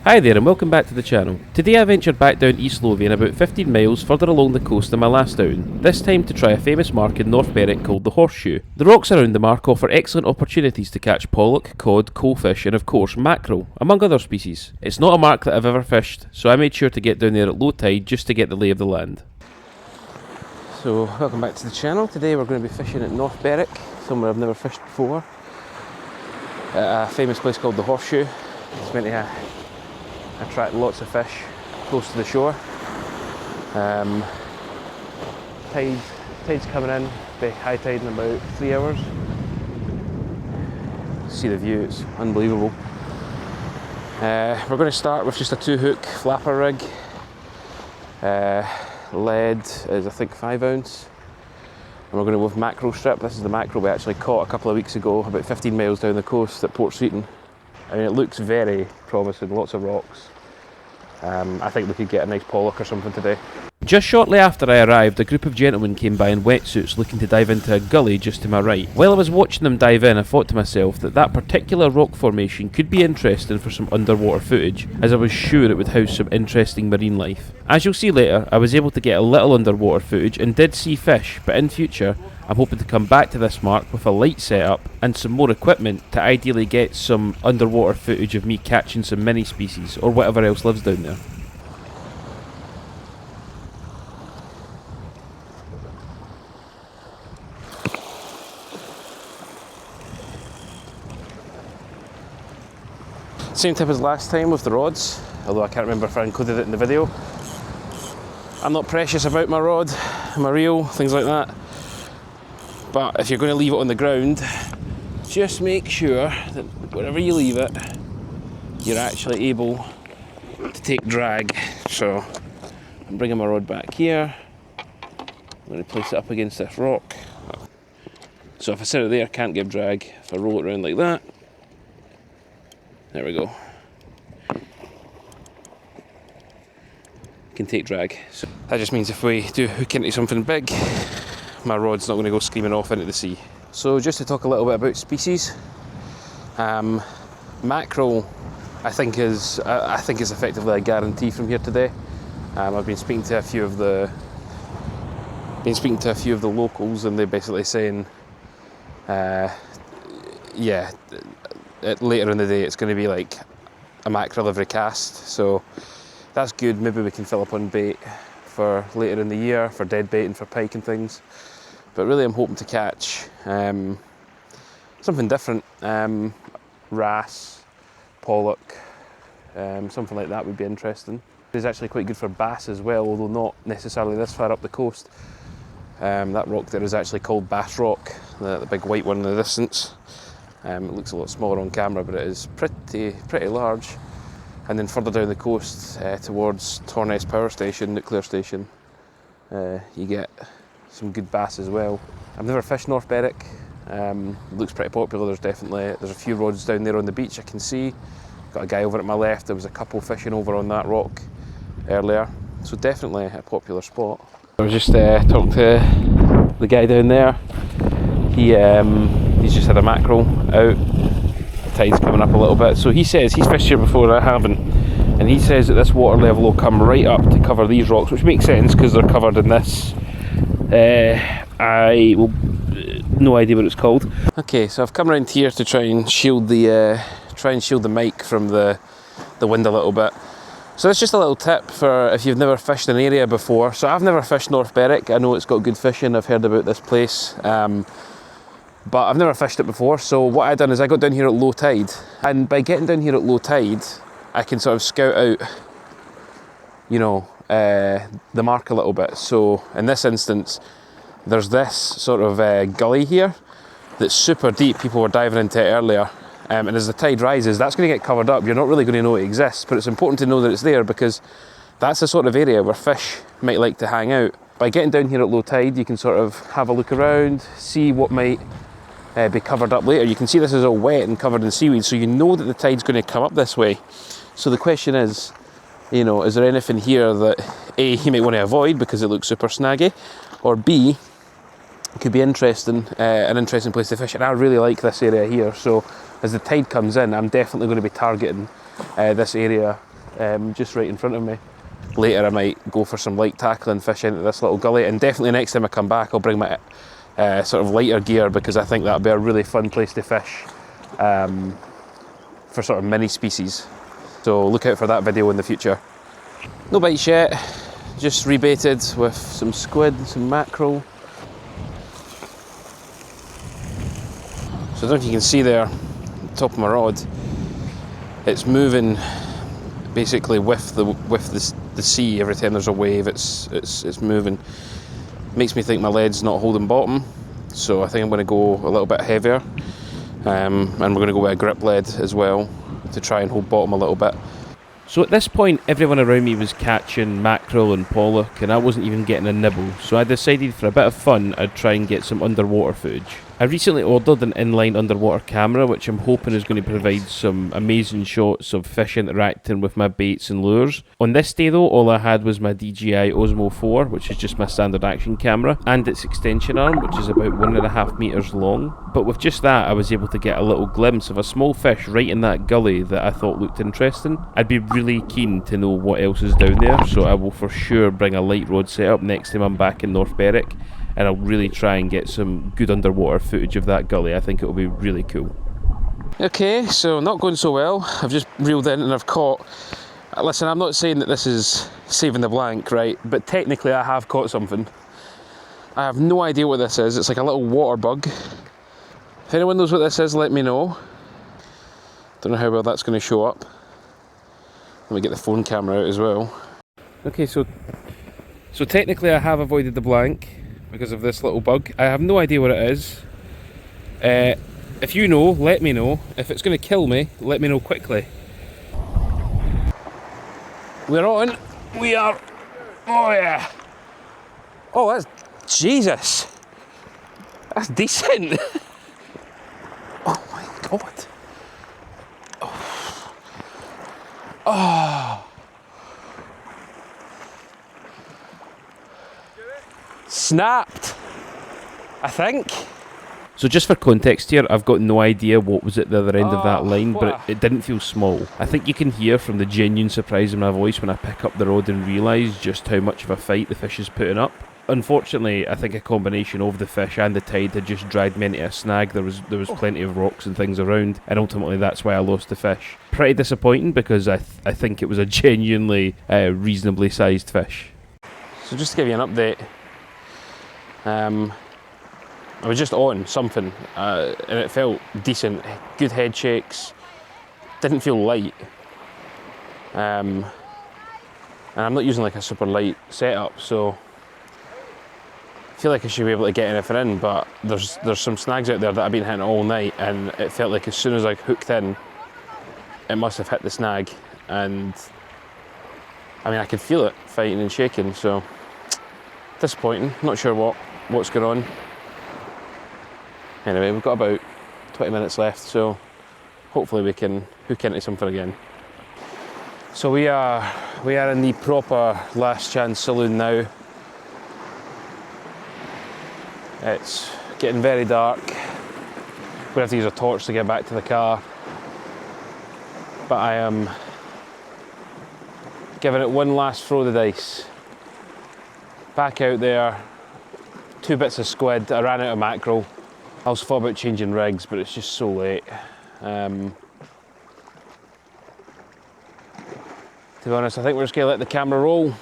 Hi there and welcome back to the channel. Today I ventured back down East Lothian about 15 miles further along the coast than my last outing, this time to try a famous mark in North Berwick called the Horseshoe. The rocks around the mark offer excellent opportunities to catch pollock, cod, coalfish and of course mackerel, among other species. It's not a mark that I've ever fished, so I made sure to get down there at low tide just to get the lay of the land. So welcome back to the channel. Today we're going to be fishing at North Berwick, somewhere I've never fished before, at a famous place called the Horseshoe. It's meant to attract lots of fish close to the shore. Tide's coming in, the high tide in about 3 hours. See the view, it's unbelievable. We're going to start with just a 2-hook flapper rig. Lead is I think 5 ounce. And we're going to go with mackerel strip. This is the mackerel we actually caught a couple of weeks ago, about 15 miles down the coast at Port Seaton. I mean, it looks very promising, lots of rocks. I think we could get a nice pollock or something today. Just shortly after I arrived, a group of gentlemen came by in wetsuits looking to dive into a gully just to my right. While I was watching them dive in, I thought to myself that that particular rock formation could be interesting for some underwater footage, as I was sure it would house some interesting marine life. As you'll see later, I was able to get a little underwater footage and did see fish, but in future, I'm hoping to come back to this mark with a light setup and some more equipment to ideally get some underwater footage of me catching some mini species or whatever else lives down there. Same tip as last time with the rods, although I can't remember if I included it in the video. I'm not precious about my rod, my reel, things like that. But if you're going to leave it on the ground, just make sure that wherever you leave it, you're actually able to take drag. So I'm bringing my rod back here. I'm going to place it up against this rock. So if I set it there, I can't give drag. If I roll it around like that, there we go. Can take drag. So that just means if we do hook into something big, my rod's not going to go screaming off into the sea. So just to talk a little bit about species, mackerel I think is effectively a guarantee from here today. I've been speaking to a few of the locals, and they're basically saying, later in the day it's going to be like a mackerel every cast, so that's good. Maybe we can fill up on bait for later in the year, for dead bait and for pike and things. But really I'm hoping to catch something different, wrasse, pollock, something like that would be interesting. It's actually quite good for bass as well, although not necessarily this far up the coast. That rock there is actually called Bass Rock, the big white one in the distance. It looks a lot smaller on camera, but it is pretty large. And then further down the coast towards Torness Power Station, nuclear station, you get some good bass as well. I've never fished North Berwick. It looks pretty popular. There's a few rods down there on the beach I can see. Got a guy over at my left. There was a couple fishing over on that rock earlier, so definitely a popular spot. I was just talking to the guy down there. He's just had a mackerel out. The tide's coming up a little bit, so he says he's fished here before, I haven't, and he says that this water level will come right up to cover these rocks, which makes sense because they're covered in this. No idea what it's called. Okay, so I've come around here to try and shield the mic from the wind a little bit. So that's just a little tip for if you've never fished an area before. So I've never fished North Berwick. I know it's got good fishing. I've heard about this place. But I've never fished it before, so what I done is I got down here at low tide, and by getting down here at low tide I can sort of scout out, the mark a little bit. So in this instance there's this sort of gully here that's super deep. People were diving into it earlier, and as the tide rises that's going to get covered up. You're not really going to know it exists, but it's important to know that it's there because that's the sort of area where fish might like to hang out. By getting down here at low tide you can sort of have a look around, see what might be covered up later. You can see this is all wet and covered in seaweed, so you know that the tide's going to come up this way. So the question is, is there anything here that A, you might want to avoid because it looks super snaggy, or B, it could be interesting, an interesting place to fish. And I really like this area here, so as the tide comes in I'm definitely going to be targeting this area just right in front of me. Later I might go for some light tackling fish into this little gully, and definitely next time I come back I'll bring my sort of lighter gear, because I think that'll be a really fun place to fish for sort of mini species. So look out for that video in the future. No bites yet, just rebaited with some squid, some mackerel. So I don't know if you can see there, the top of my rod, it's moving basically with the sea. Every time there's a wave, it's moving. Makes me think my lead's not holding bottom, so I think I'm going to go a little bit heavier, and we're going to go with a grip lead as well to try and hold bottom a little bit. So at this point, everyone around me was catching mackerel and pollock, and I wasn't even getting a nibble, so I decided for a bit of fun I'd try and get some underwater footage. I recently ordered an inline underwater camera, which I'm hoping is going to provide some amazing shots of fish interacting with my baits and lures. On this day though, all I had was my DJI Osmo 4, which is just my standard action camera, and its extension arm, which is about 1.5 meters long. But with just that, I was able to get a little glimpse of a small fish right in that gully that I thought looked interesting. I'd be really keen to know what else is down there, so I will for sure bring a light rod setup next time I'm back in North Berwick, and I'll really try and get some good underwater footage of that gully. I think it'll be really cool. Okay, so not going so well. I've just reeled in and I've caught... Listen, I'm not saying that this is saving the blank, right? But technically I have caught something. I have no idea what this is. It's like a little water bug. If anyone knows what this is, let me know. Don't know how well that's going to show up. Let me get the phone camera out as well. Okay, so technically I have avoided the blank because of this little bug. I have no idea what it is. If you know, let me know. If it's going to kill me, let me know quickly. We're on. We are. Oh yeah. Oh, that's... Jesus. That's decent. Oh my God. Oh. Oh. Snapped, I think. So just for context here, I've got no idea what was at the other end of that line, but it didn't feel small. I think you can hear from the genuine surprise in my voice when I pick up the rod and realise just how much of a fight the fish is putting up. Unfortunately, I think a combination of the fish and the tide had just dragged me into a snag. There was plenty of rocks and things around, and ultimately that's why I lost the fish. Pretty disappointing, because I think it was a genuinely reasonably sized fish. So just to give you an update, I was just on something, and it felt decent, good head shakes, didn't feel light, and I'm not using like a super light setup, so I feel like I should be able to get anything in, but there's some snags out there that I've been hitting all night, and it felt like as soon as I hooked in, it must have hit the snag, and I mean I could feel it fighting and shaking, so disappointing, not sure what's going on. Anyway, we've got about 20 minutes left, so hopefully we can hook into something again. So we are in the proper last chance saloon now. It's getting very dark. We're gonna have to use a torch to get back to the car. But I am giving it one last throw of the dice. Back out there, 2 bits of squid. I ran out of mackerel. I also thought about changing rigs, but it's just so late. To be honest, I think we're just going to let the camera roll.